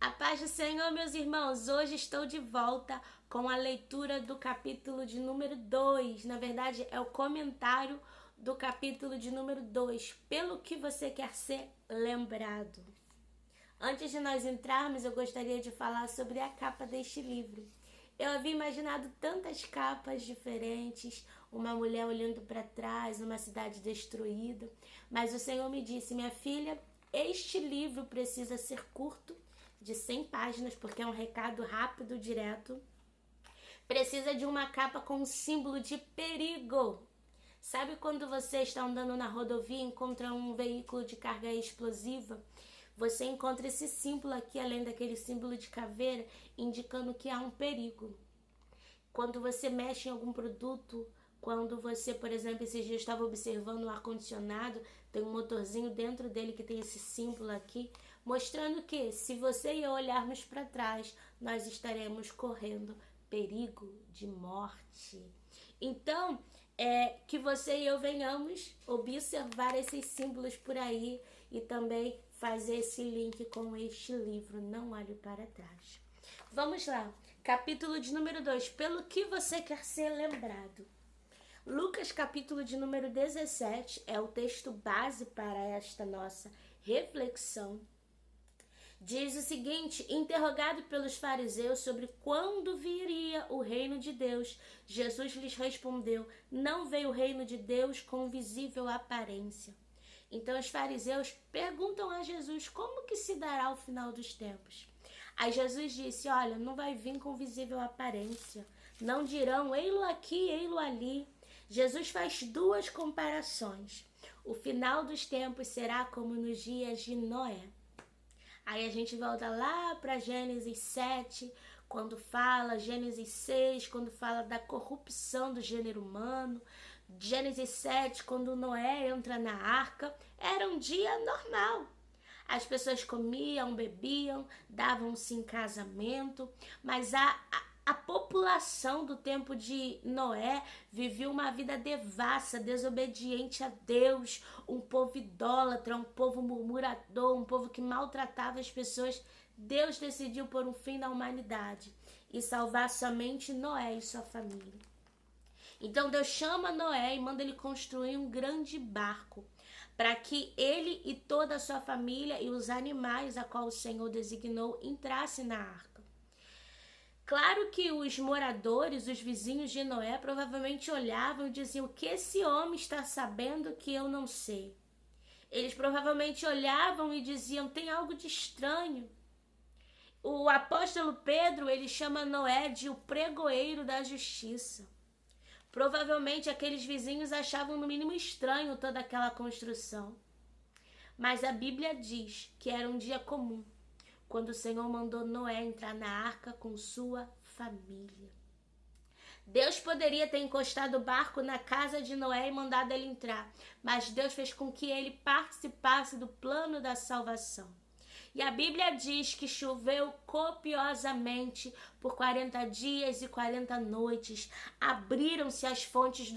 A paz do Senhor, meus irmãos, hoje estou de volta com a leitura do capítulo de número 2. Na verdade, é o comentário do capítulo de número 2, pelo que você quer ser lembrado. Antes de nós entrarmos, eu gostaria de falar sobre a capa deste livro. Eu havia imaginado tantas capas diferentes, uma mulher olhando para trás, uma cidade destruída, mas o Senhor me disse, minha filha, este livro precisa ser curto, de 100 páginas, porque é um recado rápido, direto. Precisa de uma capa com um símbolo de perigo. Sabe quando você está andando na rodovia e encontra um veículo de carga explosiva? Você encontra esse símbolo aqui, além daquele símbolo de caveira, indicando que há um perigo. Quando você mexe em algum produto, quando você, por exemplo, esses dias estava observando o ar-condicionado, tem um motorzinho dentro dele que tem esse símbolo aqui, mostrando que se você e eu olharmos para trás, nós estaremos correndo perigo de morte. Então, que você e eu venhamos observar esses símbolos por aí e também fazer esse link com este livro, Não Olhe para Trás. Vamos lá, capítulo de número 2, pelo que você quer ser lembrado. Lucas, capítulo de número 17, é o texto base para esta nossa reflexão. Diz o seguinte, interrogado pelos fariseus sobre quando viria o reino de Deus, Jesus lhes respondeu, não veio o reino de Deus com visível aparência. Então os fariseus perguntam a Jesus como que se dará o final dos tempos. Aí Jesus disse, olha, não vai vir com visível aparência, não dirão, ei-lo aqui, ei-lo ali. Jesus faz duas comparações. O final dos tempos será como nos dias de Noé. Aí a gente volta lá para Gênesis 7, quando fala, Gênesis 6, quando fala da corrupção do gênero humano. Gênesis 7, quando Noé entra na arca, era um dia normal. As pessoas comiam, bebiam, davam-se em casamento, mas a população do tempo de Noé vivia uma vida devassa, desobediente a Deus, um povo idólatra, um povo murmurador, um povo que maltratava as pessoas. Deus decidiu pôr um fim na humanidade e salvar somente Noé e sua família. Então Deus chama Noé e manda ele construir um grande barco para que ele e toda a sua família e os animais a qual o Senhor designou entrassem na arca. Claro que os moradores, os vizinhos de Noé, provavelmente olhavam e diziam, o que esse homem está sabendo que eu não sei? Eles provavelmente olhavam e diziam, tem algo de estranho. O apóstolo Pedro, ele chama Noé de o pregoeiro da justiça. Provavelmente aqueles vizinhos achavam no mínimo estranho toda aquela construção. Mas a Bíblia diz que era um dia comum, quando o Senhor mandou Noé entrar na arca com sua família. Deus poderia ter encostado o barco na casa de Noé e mandado ele entrar, mas Deus fez com que ele participasse do plano da salvação. E a Bíblia diz que choveu copiosamente por 40 dias e 40 noites. Abriram-se as fontes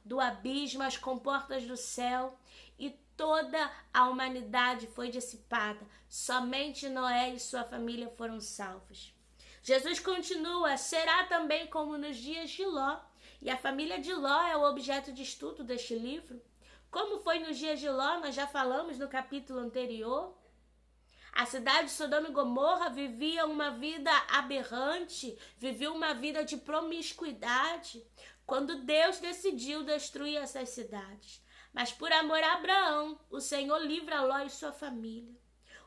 do abismo, as comportas do céu, e toda a humanidade foi dissipada. Somente Noé e sua família foram salvos. Jesus continua, será também como nos dias de Ló. E a família de Ló é o objeto de estudo deste livro. Como foi nos dias de Ló, nós já falamos no capítulo anterior. A cidade de Sodoma e Gomorra vivia uma vida aberrante, vivia uma vida de promiscuidade, quando Deus decidiu destruir essas cidades. Mas por amor a Abraão, o Senhor livra Ló e sua família.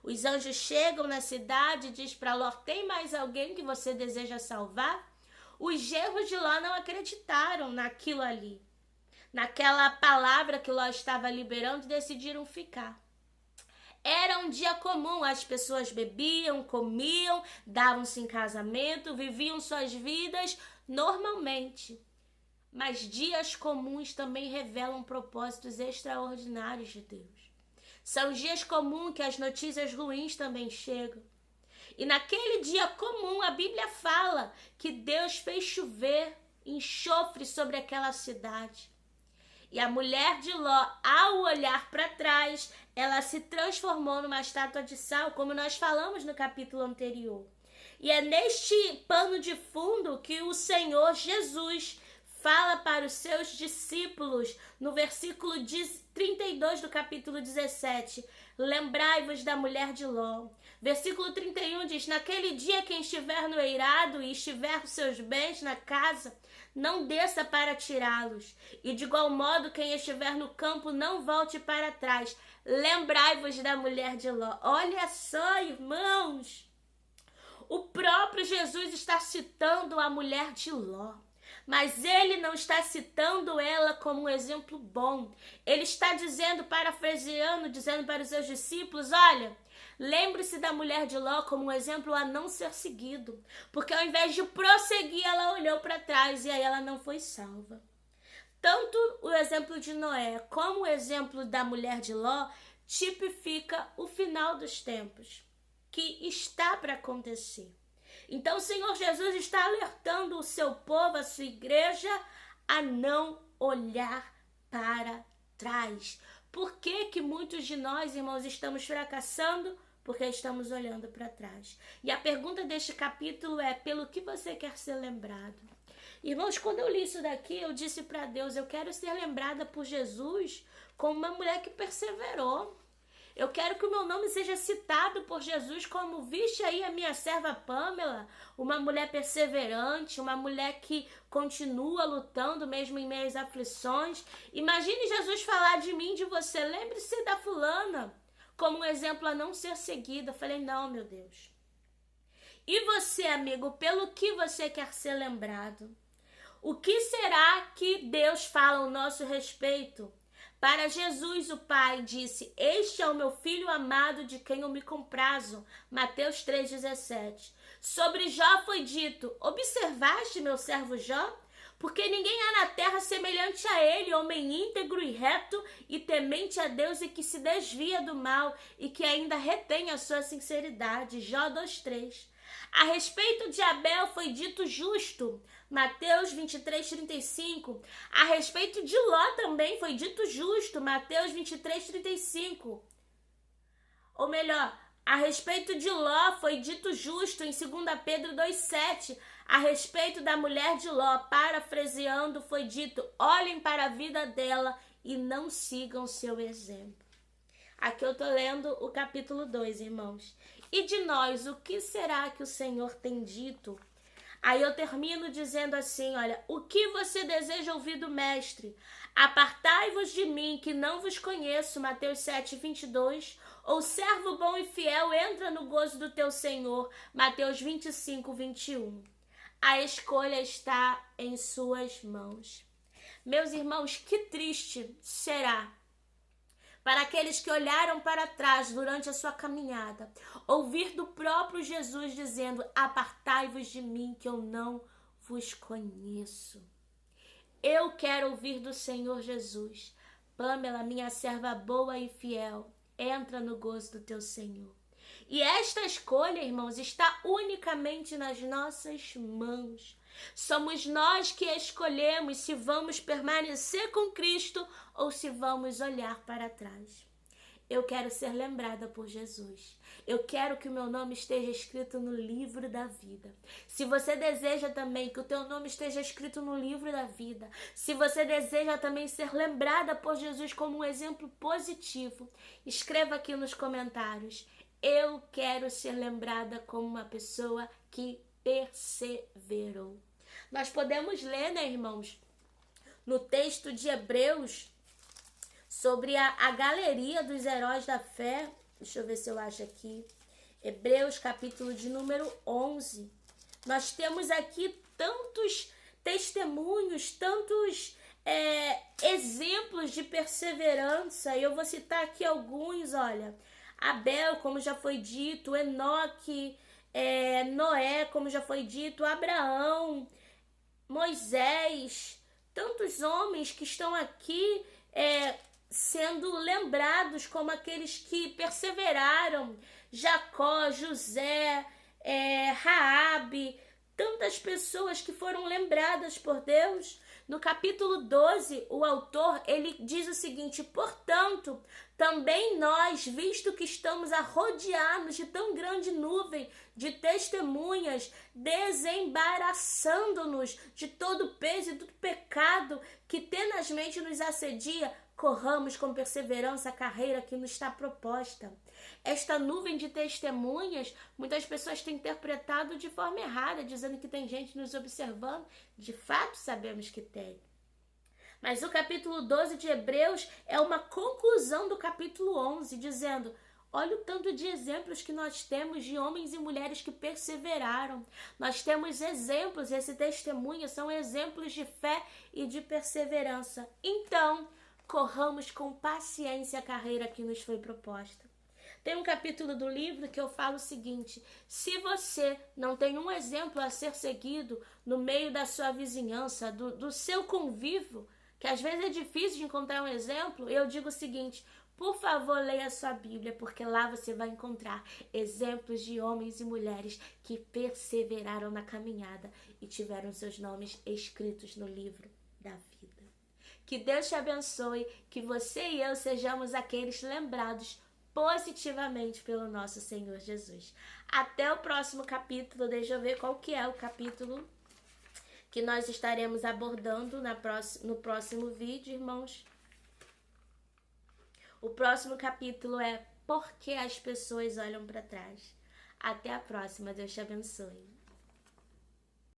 Os anjos chegam na cidade e diz para Ló, tem mais alguém que você deseja salvar? Os genros de Ló não acreditaram naquilo ali, naquela palavra que Ló estava liberando, e decidiram ficar. Era um dia comum, as pessoas bebiam, comiam, davam-se em casamento, viviam suas vidas normalmente. Mas dias comuns também revelam propósitos extraordinários de Deus. São dias comuns que as notícias ruins também chegam. E naquele dia comum, a Bíblia fala que Deus fez chover enxofre sobre aquela cidade. E a mulher de Ló, ao olhar para trás, ela se transformou numa estátua de sal, como nós falamos no capítulo anterior. E é neste pano de fundo que o Senhor Jesus fala para os seus discípulos, no versículo 32 do capítulo 17, lembrai-vos da mulher de Ló. Versículo 31 diz, naquele dia quem estiver no eirado e estiver com seus bens na casa, não desça para tirá-los. E de igual modo, quem estiver no campo, não volte para trás. Lembrai-vos da mulher de Ló. Olha só, irmãos, o próprio Jesus está citando a mulher de Ló. Mas ele não está citando ela como um exemplo bom. Ele está dizendo, parafraseando, dizendo para os seus discípulos, olha, lembre-se da mulher de Ló como um exemplo a não ser seguido. Porque ao invés de prosseguir, ela olhou para trás e aí ela não foi salva. Tanto o exemplo de Noé como o exemplo da mulher de Ló tipifica o final dos tempos, que está para acontecer. Então o Senhor Jesus está alertando o seu povo, a sua igreja, a não olhar para trás. Por que muitos de nós, irmãos, estamos fracassando? Porque estamos olhando para trás. E a pergunta deste capítulo é, pelo que você quer ser lembrado? Irmãos, quando eu li isso daqui, eu disse para Deus, eu quero ser lembrada por Jesus como uma mulher que perseverou. Eu quero que o meu nome seja citado por Jesus como, viste aí a minha serva Pamela, uma mulher perseverante, uma mulher que continua lutando mesmo em meio às aflições. Imagine Jesus falar de mim, de você, lembre-se da fulana, como um exemplo a não ser seguido. Eu falei, não, meu Deus. E você, amigo, pelo que você quer ser lembrado? O que será que Deus fala ao nosso respeito? Para Jesus, o Pai disse, este é o meu filho amado de quem eu me comprazo. Mateus 3,17. Sobre Jó foi dito, observaste meu servo Jó? Porque ninguém há na terra semelhante a ele, homem íntegro e reto e temente a Deus e que se desvia do mal e que ainda retém a sua sinceridade. Jó 2,3. A respeito de Abel foi dito justo. Mateus 23:35. A respeito de Ló também foi dito justo. Mateus 23:35. Ou melhor, a respeito de Ló foi dito justo em 2 Pedro 2,7. A respeito da mulher de Ló, parafraseando, foi dito, olhem para a vida dela e não sigam seu exemplo. Aqui eu tô lendo o capítulo 2, irmãos. E de nós, o que será que o Senhor tem dito? Aí eu termino dizendo assim, olha, o que você deseja ouvir do Mestre? Apartai-vos de mim, que não vos conheço, Mateus 7:22. Ou servo bom e fiel, entra no gozo do teu Senhor, Mateus 25:21. A escolha está em suas mãos. Meus irmãos, que triste será para aqueles que olharam para trás durante a sua caminhada, ouvir do próprio Jesus dizendo, apartai-vos de mim que eu não vos conheço. Eu quero ouvir do Senhor Jesus, Pamela, minha serva boa e fiel, entra no gozo do teu Senhor. E esta escolha, irmãos, está unicamente nas nossas mãos. Somos nós que escolhemos se vamos permanecer com Cristo ou se vamos olhar para trás. Eu quero ser lembrada por Jesus. Eu quero que o meu nome esteja escrito no livro da vida. Se você deseja também que o teu nome esteja escrito no livro da vida, se você deseja também ser lembrada por Jesus como um exemplo positivo, escreva aqui nos comentários. Eu quero ser lembrada como uma pessoa que perseverou. Nós podemos ler, né, irmãos, no texto de Hebreus, sobre a galeria dos heróis da fé. Deixa eu ver se eu acho aqui. Hebreus, capítulo de número 11. Nós temos aqui tantos testemunhos, tantos exemplos de perseverança. Eu vou citar aqui alguns, olha. Abel, como já foi dito, Enoque, Noé, como já foi dito, Abraão, Moisés, tantos homens que estão aqui sendo lembrados como aqueles que perseveraram, Jacó, José, Raabe, tantas pessoas que foram lembradas por Deus. No capítulo 12, o autor, ele diz o seguinte: portanto, também nós, visto que estamos a rodear-nos de tão grande nuvem de testemunhas, desembaraçando-nos de todo o peso e do pecado que tenazmente nos assedia, corramos com perseverança a carreira que nos está proposta. Esta nuvem de testemunhas, muitas pessoas têm interpretado de forma errada, dizendo que tem gente nos observando. De fato, sabemos que tem. Mas o capítulo 12 de Hebreus é uma conclusão do capítulo 11, dizendo: olha o tanto de exemplos que nós temos de homens e mulheres que perseveraram. Nós temos exemplos, esse testemunho são exemplos de fé e de perseverança. Então, corramos com paciência a carreira que nos foi proposta. Tem um capítulo do livro que eu falo o seguinte: se você não tem um exemplo a ser seguido no meio da sua vizinhança, do seu convívio, que às vezes é difícil de encontrar um exemplo, eu digo o seguinte: por favor, leia a sua Bíblia, porque lá você vai encontrar exemplos de homens e mulheres que perseveraram na caminhada e tiveram seus nomes escritos no livro da vida. Que Deus te abençoe, que você e eu sejamos aqueles lembrados positivamente pelo nosso Senhor Jesus. Até o próximo capítulo. Deixa eu ver qual que é o capítulo que nós estaremos abordando no próximo vídeo, irmãos. O próximo capítulo é Por que as pessoas olham para trás. Até a próxima. Deus te abençoe.